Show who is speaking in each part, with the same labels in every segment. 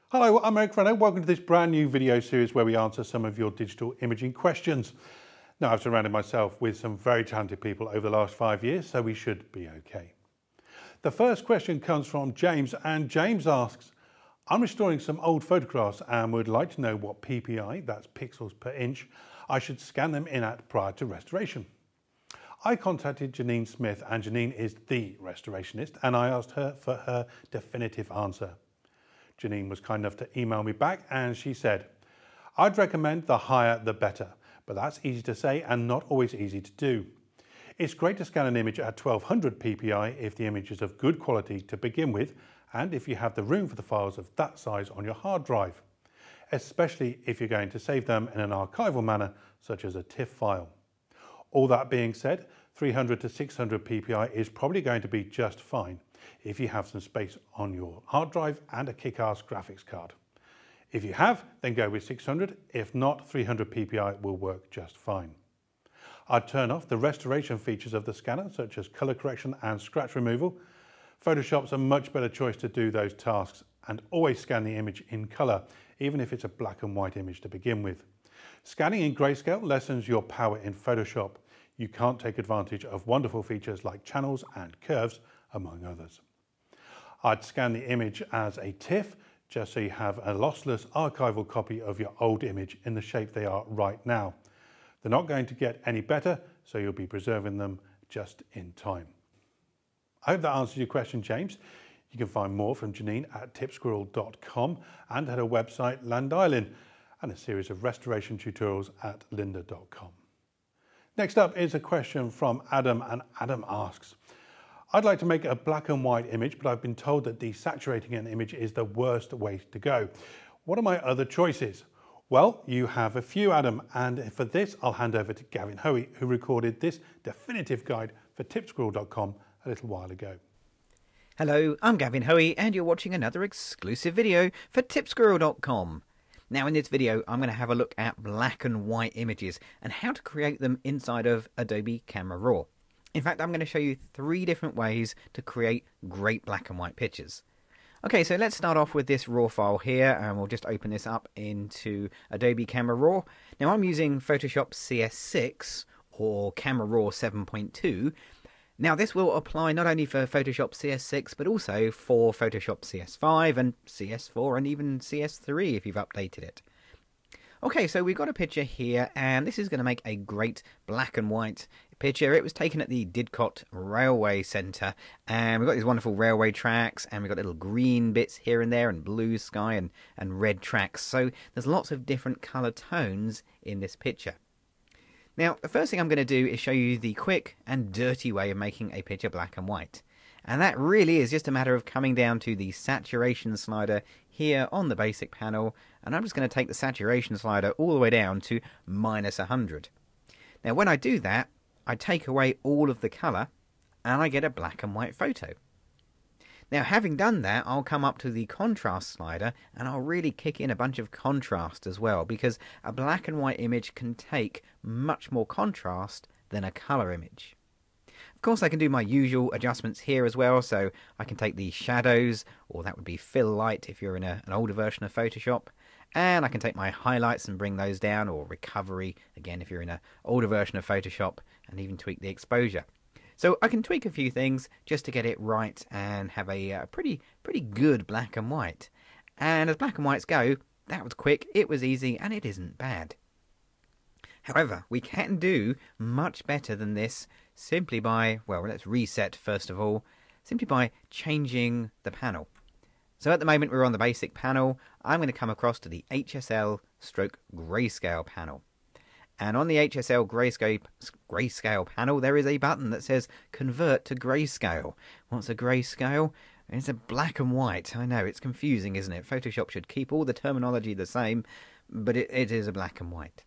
Speaker 1: Hello, I'm Renno. Welcome to this brand new video series where we answer some of your digital imaging questions. Now, I've surrounded myself with some very talented people over the last 5 years, so we should be okay. The first question comes from James, and James asks, I'm restoring some old photographs and would like to know what PPI, that's pixels per inch, I should scan them in at prior to restoration. I contacted Janine Smith, and Janine is the restorationist, and I asked her for her definitive answer. Janine was kind enough to email me back and she said, I'd recommend the higher the better, but that's easy to say and not always easy to do. It's great to scan an image at 1200 ppi if the image is of good quality to begin with and if you have the room for the files of that size on your hard drive, especially if you're going to save them in an archival manner such as a TIFF file. All that being said, 300 to 600 ppi is probably going to be just fine if you have some space on your hard drive and a kick-ass graphics card. If you have, then go with 600. If not, 300 ppi will work just fine. I'd turn off the restoration features of the scanner, such as color correction and scratch removal. Photoshop's a much better choice to do those tasks, and always scan the image in color, even if it's a black and white image to begin with. Scanning in grayscale lessens your power in Photoshop. You can't take advantage of wonderful features like channels and curves, among others. I'd scan the image as a TIFF, just so you have a lossless archival copy of your old image in the shape they are right now. They're not going to get any better, so you'll be preserving them just in time. I hope that answers your question, James. You can find more from Janine at tipsquirrel.com and at her website Landisland, and a series of restoration tutorials at lynda.com. Next up is a question from Adam, and Adam asks, I'd like to make a black and white image, but I've been told that desaturating an image is the worst way to go. What are my other choices? Well, you have a few, Adam, and for this I'll hand over to Gavin Hoey, who recorded this definitive guide for tipsquirrel.com a little while ago.
Speaker 2: Hello, I'm Gavin Hoey and you're watching another exclusive video for tipsquirrel.com. Now in this video I'm going to have a look at black and white images and how to create them inside of Adobe Camera Raw. In fact, I'm going to show you 3 different ways to create great black and white pictures. Okay, so let's start off with this raw file here, and we'll just open this up into Adobe Camera Raw. Now I'm using Photoshop CS6 or Camera Raw 7.2. Now this will apply not only for Photoshop CS6 but also for Photoshop CS5 and CS4 and even CS3 if you've updated it. Okay, so we've got a picture here, and this is going to make a great black and white picture. It was taken at the Didcot Railway Centre, and we've got these wonderful railway tracks, and we've got little green bits here and there, and blue sky and red tracks. So there's lots of different colour tones in this picture. Now, the first thing I'm going to do is show you the quick and dirty way of making a picture black and white. And that really is just a matter of coming down to the saturation slider here on the basic panel, and I'm just going to take the saturation slider all the way down to -100. Now when I do that, I take away all of the colour and I get a black and white photo. Now having done that, I'll come up to the contrast slider and I'll really kick in a bunch of contrast as well, because a black and white image can take much more contrast than a colour image. Of course, I can do my usual adjustments here as well, so I can take the shadows, or that would be fill light if you're in an older version of Photoshop, and I can take my highlights and bring those down, or recovery, again if you're in an older version of Photoshop, and even tweak the exposure. So I can tweak a few things just to get it right and have a pretty good black and white. And as black and whites go, that was quick, it was easy, and it isn't bad. However, we can do much better than this simply by, well, let's reset first of all, simply by changing the panel. So at the moment we're on the basic panel. I'm going to come across to the HSL stroke grayscale panel. And on the HSL grayscale panel there is a button that says convert to grayscale. What's a grayscale? It's a black and white. I know, it's confusing, isn't it? Photoshop should keep all the terminology the same, but it is a black and white.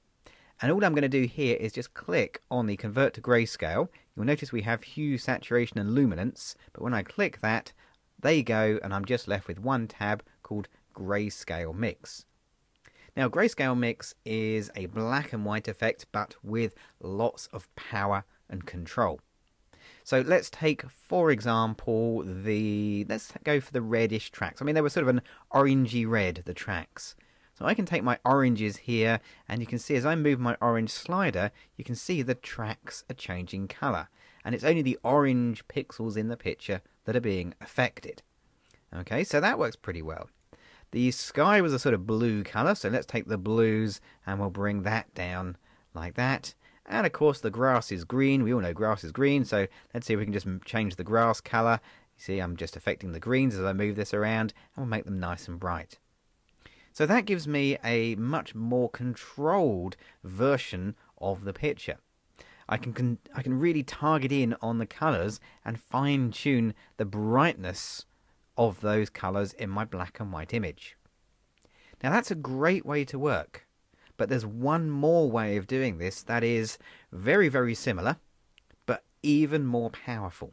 Speaker 2: And all I'm going to do here is just click on the convert to grayscale. You'll notice we have hue, saturation and luminance, but when I click that, there you go, and I'm just left with one tab called Grayscale Mix. Now Grayscale Mix is a black and white effect, but with lots of power and control. So let's take, for example, let's go for the reddish tracks. I mean, they were sort of an orangey red, the tracks. So I can take my oranges here, and you can see as I move my orange slider, you can see the tracks are changing colour. And it's only the orange pixels in the picture that are being affected. Okay, so that works pretty well. The sky was a sort of blue colour, so let's take the blues and we'll bring that down like that. And of course the grass is green. We all know grass is green, so let's see if we can just change the grass colour. You see, I'm just affecting the greens as I move this around, and we'll make them nice and bright. So that gives me a much more controlled version of the picture. I can really target in on the colours and fine-tune the brightness of those colours in my black and white image. Now that's a great way to work, but there's one more way of doing this that is very, very similar, but even more powerful.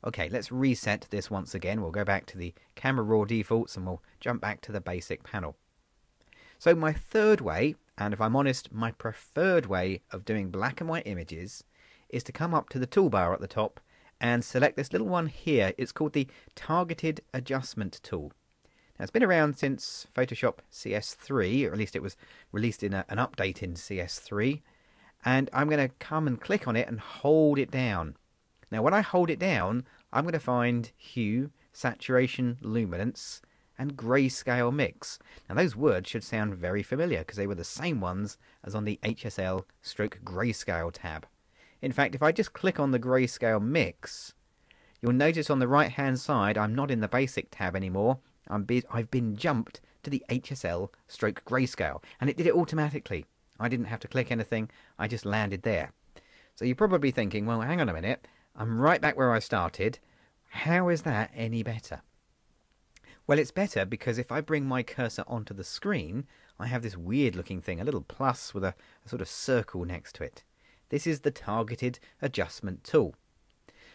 Speaker 2: Okay, let's reset this once again. We'll go back to the Camera Raw defaults and we'll jump back to the basic panel. So my third way, and if I'm honest, my preferred way of doing black and white images, is to come up to the toolbar at the top and select this little one here. It's called the Targeted Adjustment tool. Now, it's been around since Photoshop CS3, or at least it was released in an update in CS3. And I'm going to come and click on it and hold it down. Now, when I hold it down, I'm going to find Hue, Saturation, Luminance, and Grayscale Mix. Now, those words should sound very familiar because they were the same ones as on the HSL/Grayscale tab. In fact, if I just click on the Grayscale Mix, you'll notice on the right-hand side, I'm not in the Basic tab anymore. I've been jumped to the HSL/Grayscale, and it did it automatically. I didn't have to click anything. I just landed there. So you're probably thinking, well, hang on a minute. I'm right back where I started. How is that any better? Well, it's better because if I bring my cursor onto the screen, I have this weird-looking thing, a little plus with a sort of circle next to it. This is the Targeted Adjustment tool.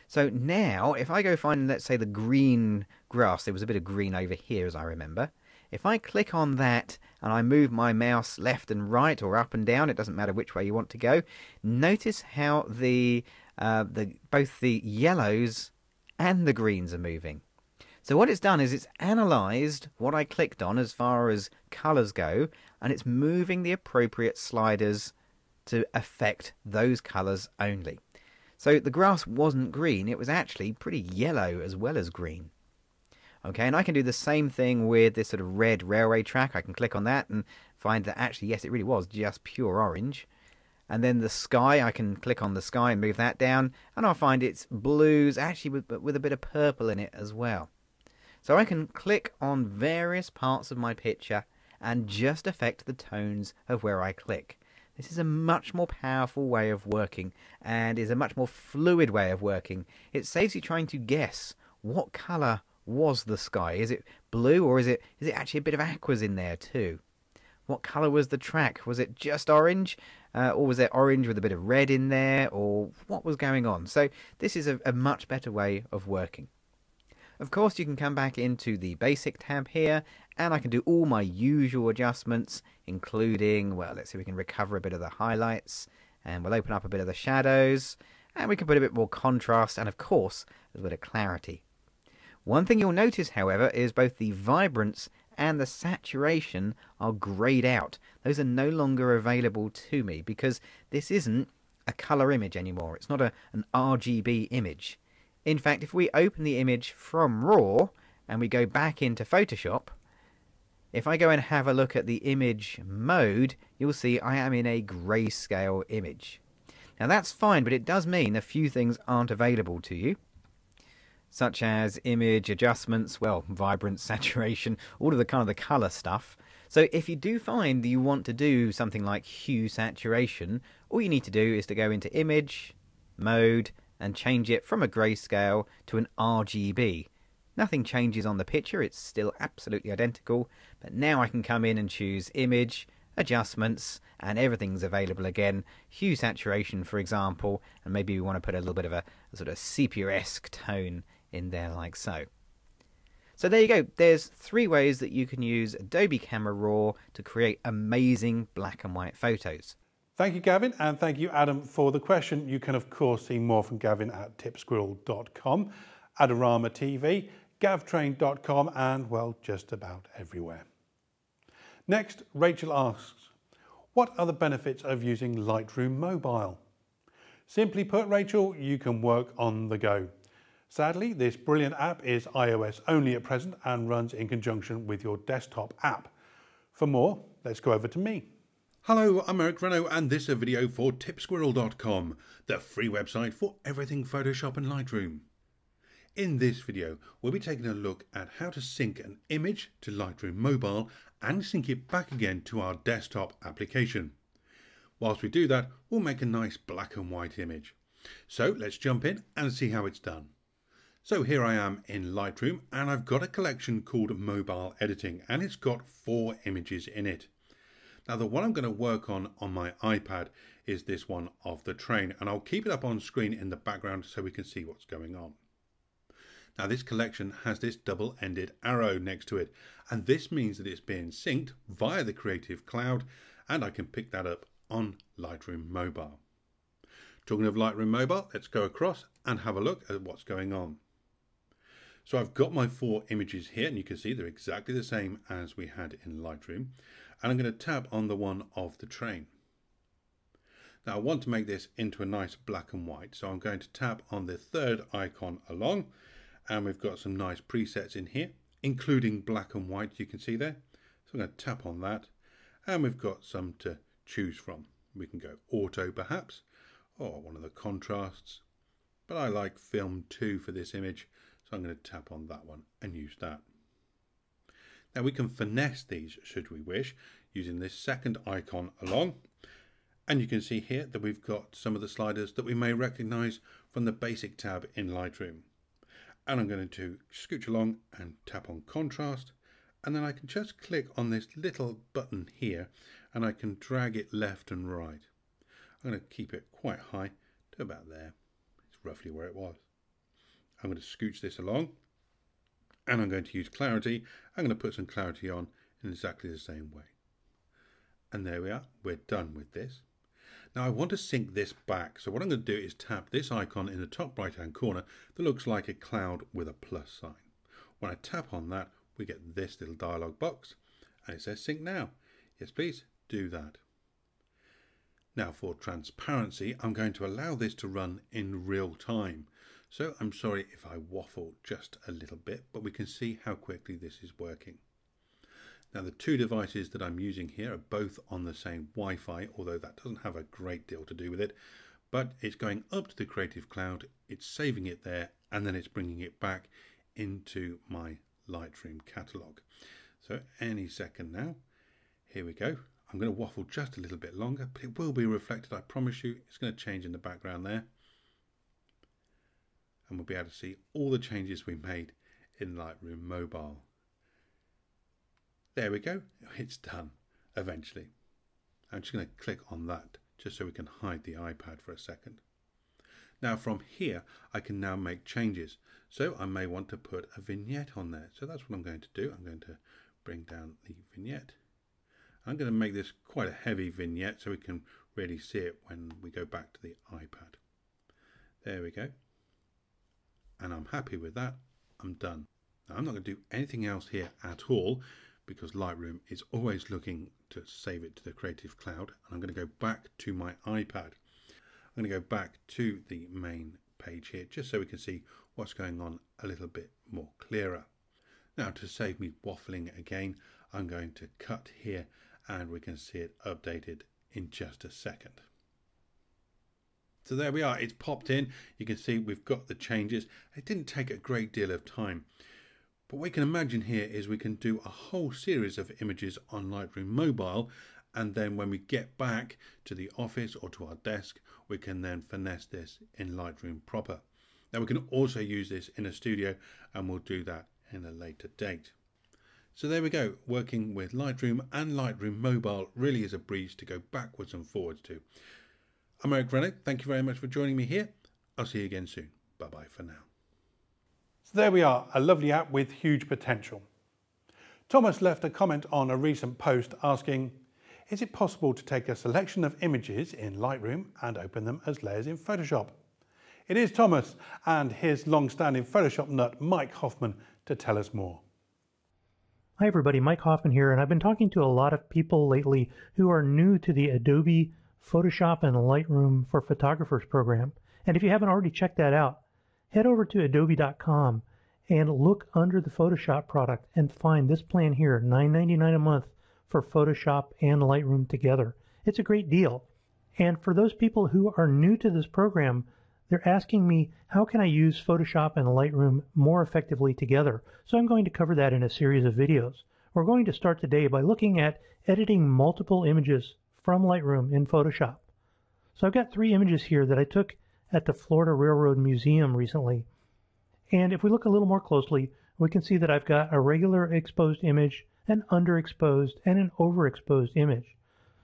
Speaker 2: So now, if I go find, let's say, the green grass, there was a bit of green over here as I remember. If I click on that and I move my mouse left and right or up and down, it doesn't matter which way you want to go, notice how both the yellows and the greens are moving. So what it's done is it's analysed what I clicked on as far as colours go, and it's moving the appropriate sliders to affect those colours only. So the grass wasn't green, it was actually pretty yellow as well as green. Okay, and I can do the same thing with this sort of red railway track. I can click on that and find that actually, yes, it really was just pure orange. And then the sky, I can click on the sky and move that down, and I'll find it's blues, actually with a bit of purple in it as well. So I can click on various parts of my picture and just affect the tones of where I click. This is a much more powerful way of working and is a much more fluid way of working. It saves you trying to guess what colour was the sky. Is it blue, or is it actually a bit of aquas in there too? What colour was the track? Was it just orange? Or was it orange with a bit of red in there? Or what was going on? So this is a much better way of working. Of course, you can come back into the Basic tab here, and I can do all my usual adjustments, including, well, let's see if we can recover a bit of the highlights, and we'll open up a bit of the shadows, and we can put a bit more contrast, and of course, a bit of clarity. One thing you'll notice, however, is both the vibrance and the saturation are grayed out. Those are no longer available to me because this isn't a colour image anymore. It's not an RGB image. In fact, if we open the image from RAW and we go back into Photoshop, if I go and have a look at the image mode, you'll see I am in a grayscale image. Now that's fine, but it does mean a few things aren't available to you, such as image adjustments, well, vibrance, saturation, all of the kind of the colour stuff. So if you do find that you want to do something like hue saturation, all you need to do is to go into image, mode, and change it from a grayscale to an RGB. Nothing changes on the picture, it's still absolutely identical, but now I can come in and choose image, adjustments, and everything's available again. Hue saturation, for example, and maybe we want to put a little bit of a sort of sepia-esque tone in there like so. So there you go. There's 3 ways that you can use Adobe Camera Raw to create amazing black and white photos.
Speaker 1: Thank you, Gavin, and thank you, Adam, for the question. You can, of course, see more from Gavin at tipsquirrel.com, Adorama TV, gavtrain.com, and, well, just about everywhere. Next, Rachel asks, what are the benefits of using Lightroom Mobile? Simply put, Rachel, you can work on the go. Sadly, this brilliant app is iOS only at present and runs in conjunction with your desktop app. For more, let's go over to me. Hello, I'm Renno, and this is a video for tipsquirrel.com, the free website for everything Photoshop and Lightroom. In this video, we'll be taking a look at how to sync an image to Lightroom Mobile and sync it back again to our desktop application. Whilst we do that, we'll make a nice black and white image. So let's jump in and see how it's done. So here I am in Lightroom, and I've got a collection called Mobile Editing, and it's got 4 images in it. Now the one I'm going to work on my iPad is this one of the train, and I'll keep it up on screen in the background so we can see what's going on. Now this collection has this double-ended arrow next to it, and this means that it's being synced via the Creative Cloud, and I can pick that up on Lightroom Mobile. Talking of Lightroom Mobile, let's go across and have a look at what's going on. So I've got my 4 images here, and you can see they're exactly the same as we had in Lightroom. And I'm going to tap on the one of the train. Now I want to make this into a nice black and white, so I'm going to tap on the 3rd icon along, and we've got some nice presets in here, including black and white, you can see there. So I'm going to tap on that, and we've got some to choose from. We can go auto perhaps, or one of the contrasts, but I like film 2 for this image, so I'm going to tap on that one and use that. Now we can finesse these should we wish using this 2nd icon along, and you can see here that we've got some of the sliders that we may recognize from the basic tab in Lightroom. And I'm going to scooch along and tap on contrast, and then I can just click on this little button here and I can drag it left and right. I'm going to keep it quite high to about there. It's roughly where it was. I'm going to scooch this along, and I'm going to use clarity. I'm going to put some clarity on in exactly the same way. And there we are, we're done with this. Now I want to sync this back, so what I'm going to do is tap this icon in the top right hand corner that looks like a cloud with a plus sign. When I tap on that, we get this little dialog box, and it says sync now. Yes please, do that. Now for transparency, I'm going to allow this to run in real time. So I'm sorry if I waffle just a little bit, but we can see how quickly this is working. Now the 2 devices that I'm using here are both on the same Wi-Fi, although that doesn't have a great deal to do with it, but it's going up to the Creative Cloud, it's saving it there, and then it's bringing it back into my Lightroom catalogue. So any second now, here we go. I'm going to waffle just a little bit longer, but it will be reflected, I promise you. It's going to change in the background there. And we'll be able to see all the changes we made in Lightroom Mobile. There we go, it's done eventually. I'm just going to click on that just so we can hide the iPad for a second. Now from here I can now make changes. So I may want to put a vignette on there. So that's what I'm going to do. I'm going to bring down the vignette. I'm going to make this quite a heavy vignette so we can really see it when we go back to the iPad. There we go. And I'm happy with that. I'm done. Now I'm not going to do anything else here at all, because Lightroom is always looking to save it to the Creative Cloud. And I'm going to go back to my iPad. I'm going to go back to the main page here just so we can see what's going on a little bit more clearer. Now to save me waffling again, I'm going to cut here and we can see it updated in just a second. So there we are, it's popped in. You can see we've got the changes. It didn't take a great deal of time. But what we can imagine here is we can do a whole series of images on Lightroom Mobile, and then when we get back to the office or to our desk, we can then finesse this in Lightroom proper. Now we can also use this in a studio, and we'll do that in a later date. So there we go, working with Lightroom and Lightroom Mobile really is a breeze to go backwards and forwards to. I'm Renno, thank you very much for joining me here. I'll see you again soon. Bye bye for now. So there we are, a lovely app with huge potential. Thomas left a comment on a recent post asking, Is it possible to take a selection of images in Lightroom and open them as layers in Photoshop? It is Thomas and his long-standing Photoshop nut Mike Hoffman to tell us more.
Speaker 3: Hi everybody, Mike Hoffman here, and I've been talking to a lot of people lately who are new to the Adobe Photoshop and Lightroom for Photographers program. And if you haven't already checked that out, head over to adobe.com and look under the Photoshop product and find this plan here, $9.99 a month for Photoshop and Lightroom together. It's a great deal. And for those people who are new to this program, they're asking me, how can I use Photoshop and Lightroom more effectively together? So I'm going to cover that in a series of videos. We're going to start today by looking at editing multiple images from Lightroom in Photoshop. So I've got 3 images here that I took at the Florida Railroad Museum recently. And if we look a little more closely, we can see that I've got a regular exposed image, an underexposed, and an overexposed image.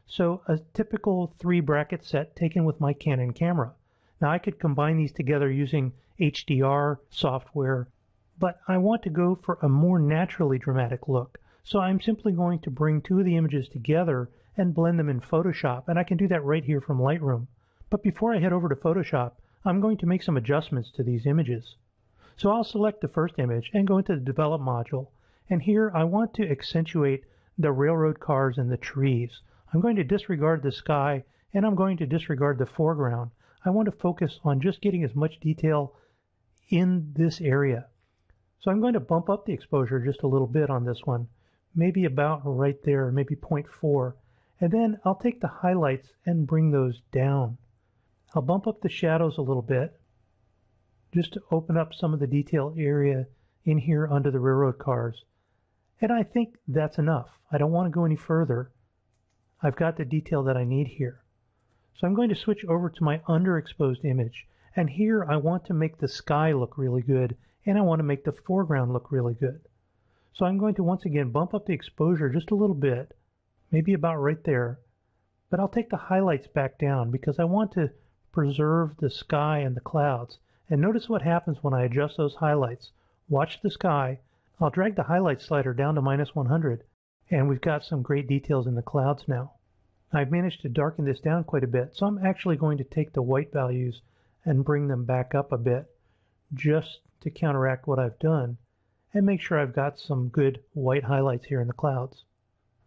Speaker 3: So a typical 3 bracket set taken with my Canon camera. Now I could combine these together using HDR software, but I want to go for a more naturally dramatic look. So I'm simply going to bring 2 of the images together and blend them in Photoshop, and I can do that right here from Lightroom. But before I head over to Photoshop, I'm going to make some adjustments to these images. So I'll select the first image and go into the Develop module, and here I want to accentuate the railroad cars and the trees. I'm going to disregard the sky, and I'm going to disregard the foreground. I want to focus on just getting as much detail in this area. So I'm going to bump up the exposure just a little bit on this one, maybe about right there, maybe 0.4. And then I'll take the highlights and bring those down. I'll bump up the shadows a little bit, just to open up some of the detail area in here under the railroad cars. And I think that's enough. I don't want to go any further. I've got the detail that I need here. So I'm going to switch over to my underexposed image. And here I want to make the sky look really good, and I want to make the foreground look really good. So I'm going to once again bump up the exposure just a little bit, maybe about right there. But I'll take the highlights back down because I want to preserve the sky and the clouds. And notice what happens when I adjust those highlights. Watch the sky. I'll drag the highlight slider down to -100, and we've got some great details in the clouds now. I've managed to darken this down quite a bit, so I'm actually going to take the white values and bring them back up a bit just to counteract what I've done and make sure I've got some good white highlights here in the clouds.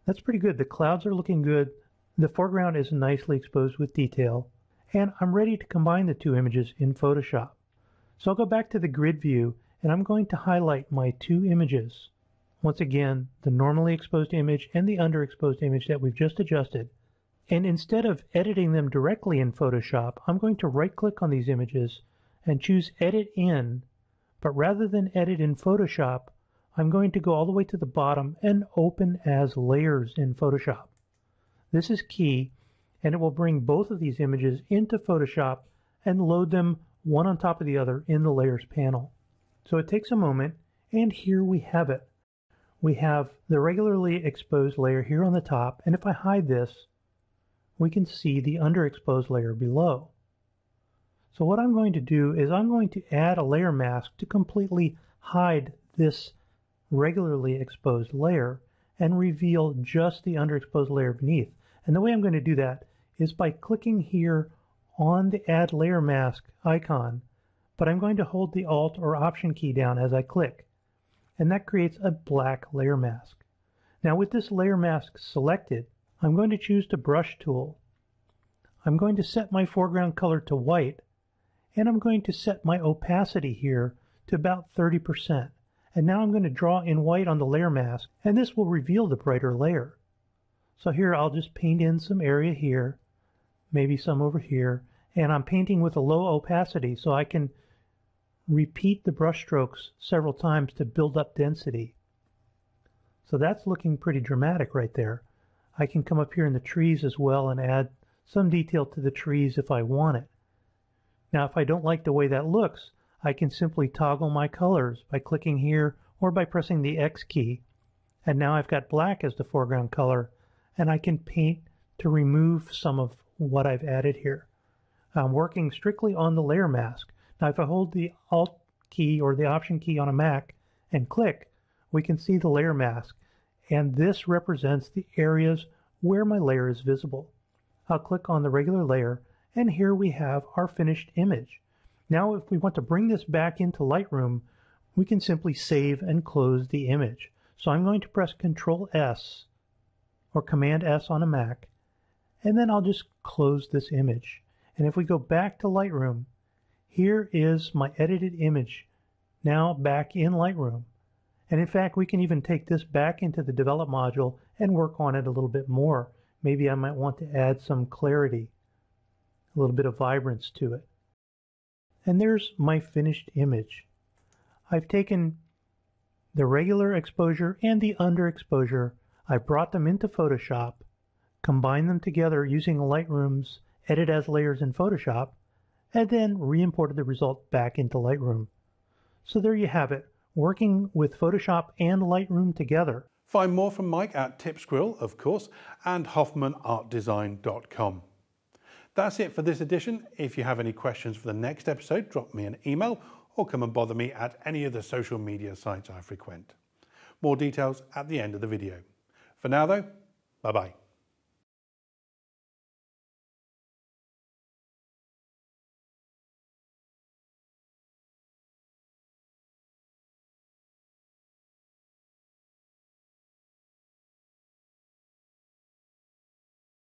Speaker 3: That's pretty good. The clouds are looking good. The foreground is nicely exposed with detail, and I'm ready to combine the 2 images in Photoshop. So I'll go back to the grid view, and I'm going to highlight my 2 images. Once again, the normally exposed image and the underexposed image that we've just adjusted. And instead of editing them directly in Photoshop, I'm going to right-click on these images and choose Edit In, but rather than Edit in Photoshop, I'm going to go all the way to the bottom and Open as Layers in Photoshop. This is key, and it will bring both of these images into Photoshop and load them one on top of the other in the Layers panel. So it takes a moment, and here we have it. We have the regularly exposed layer here on the top, and if I hide this, we can see the underexposed layer below. So what I'm going to do is I'm going to add a layer mask to completely hide this regularly exposed layer and reveal just the underexposed layer beneath. And the way I'm going to do that is by clicking here on the Add Layer Mask icon, but I'm going to hold the Alt or Option key down as I click, and that creates a black layer mask. Now with this layer mask selected, I'm going to choose the brush tool. I'm going to set my foreground color to white, and I'm going to set my opacity here to about 30%. And now I'm going to draw in white on the layer mask, and this will reveal the brighter layer. So here I'll just paint in some area here, maybe some over here, and I'm painting with a low opacity so I can repeat the brush strokes several times to build up density. So that's looking pretty dramatic right there. I can come up here in the trees as well and add some detail to the trees if I want it. Now if I don't like the way that looks, I can simply toggle my colors by clicking here or by pressing the X key. And now I've got black as the foreground color, and I can paint to remove some of what I've added here. I'm working strictly on the layer mask. Now if I hold the Alt key or the Option key on a Mac and click, we can see the layer mask. And this represents the areas where my layer is visible. I'll click on the regular layer, and here we have our finished image. Now if we want to bring this back into Lightroom, we can simply save and close the image. So I'm going to press Control S or Command S on a Mac, and then I'll just close this image. And if we go back to Lightroom, here is my edited image now back in Lightroom. And in fact, we can even take this back into the Develop module and work on it a little bit more. Maybe I might want to add some clarity, a little bit of vibrance to it. And there's my finished image. I've taken the regular exposure and the underexposure. I brought them into Photoshop, combined them together using Lightroom's Edit as Layers in Photoshop, and then re-imported the result back into Lightroom. So there you have it, working with Photoshop and Lightroom together.
Speaker 1: Find more from Mike at Tipsquirrel, of course, and HoffmanArtDesign.com. That's it for this edition. If you have any questions for the next episode, drop me an email or come and bother me at any of the social media sites I frequent. More details at the end of the video. For now though, bye bye.